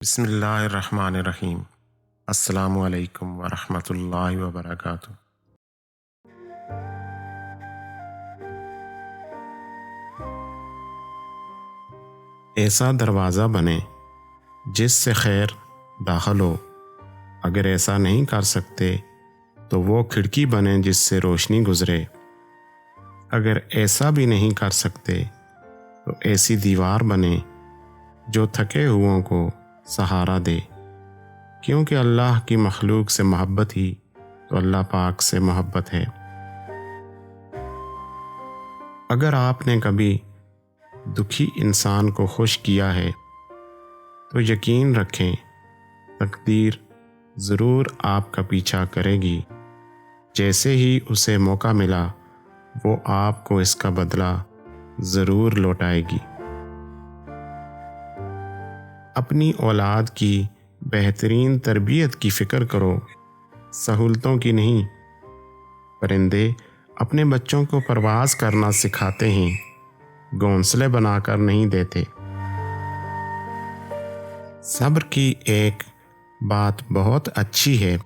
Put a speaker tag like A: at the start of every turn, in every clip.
A: بسم اللہ الرحمن الرحیم۔ السلام علیکم ورحمۃ اللہ وبرکاتہ۔ ایسا دروازہ بنے جس سے خیر داخل ہو، اگر ایسا نہیں کر سکتے تو وہ کھڑکی بنے جس سے روشنی گزرے، اگر ایسا بھی نہیں کر سکتے تو ایسی دیوار بنے جو تھکے ہوئوں کو سہارا دے، کیونکہ اللہ کی مخلوق سے محبت ہی تو اللہ پاک سے محبت ہے۔ اگر آپ نے کبھی دکھی انسان کو خوش کیا ہے تو یقین رکھیں تقدیر ضرور آپ کا پیچھا کرے گی۔ جیسے ہی اسے موقع ملا وہ آپ کو اس کا بدلہ ضرور لوٹائے گی۔ اپنی اولاد کی بہترین تربیت کی فکر کرو، سہولتوں کی نہیں۔ پرندے اپنے بچوں کو پرواز کرنا سکھاتے ہیں، گھونسلے بنا کر نہیں دیتے۔ صبر کی ایک بات بہت اچھی ہے،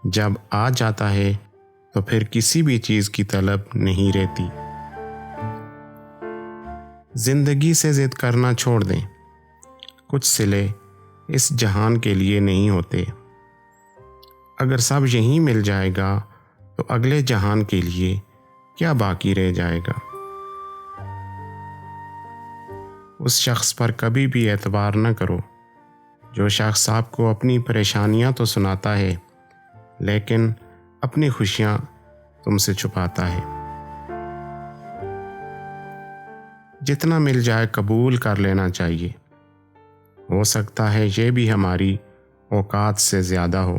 A: جب آ جاتا ہے تو پھر کسی بھی چیز کی طلب نہیں رہتی۔ زندگی سے ضد کرنا چھوڑ دیں، کچھ صلے اس جہان کے لیے نہیں ہوتے۔ اگر سب یہیں مل جائے گا تو اگلے جہان کے لیے کیا باقی رہ جائے گا؟ اس شخص پر کبھی بھی اعتبار نہ کرو جو شخص آپ کو اپنی پریشانیاں تو سناتا ہے لیکن اپنی خوشیاں تم سے چھپاتا ہے۔ جتنا مل جائے قبول کر لینا چاہیے، ہو سکتا ہے یہ بھی ہماری اوقات سے زیادہ ہو۔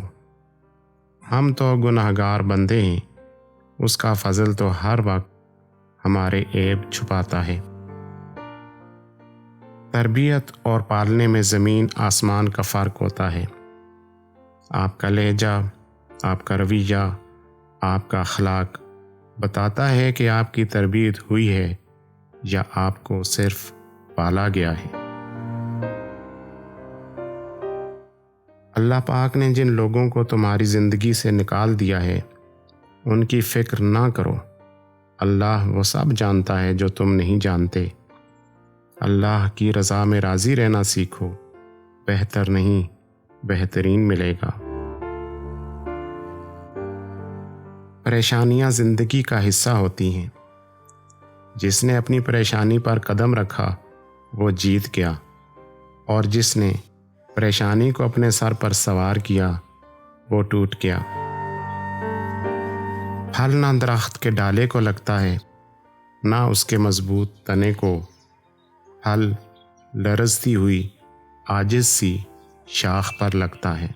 A: ہم تو گنہگار بندے ہیں، اس کا فضل تو ہر وقت ہمارے عیب چھپاتا ہے۔ تربیت اور پالنے میں زمین آسمان کا فرق ہوتا ہے۔ آپ کا لہجہ، آپ کا رویہ، آپ کا اخلاق بتاتا ہے کہ آپ کی تربیت ہوئی ہے یا آپ کو صرف پالا گیا ہے۔ اللہ پاک نے جن لوگوں کو تمہاری زندگی سے نکال دیا ہے ان کی فکر نہ کرو، اللہ وہ سب جانتا ہے جو تم نہیں جانتے۔ اللہ کی رضا میں راضی رہنا سیکھو، بہتر نہیں بہترین ملے گا۔ پریشانیاں زندگی کا حصہ ہوتی ہیں، جس نے اپنی پریشانی پر قدم رکھا وہ جیت گیا، اور جس نے پریشانی کو اپنے سر پر سوار کیا وہ ٹوٹ گیا۔ پھل نہ درخت کے ڈالے کو لگتا ہے نہ اس کے مضبوط تنے کو، پھل لرزتی ہوئی عاجز سی شاخ پر لگتا ہے۔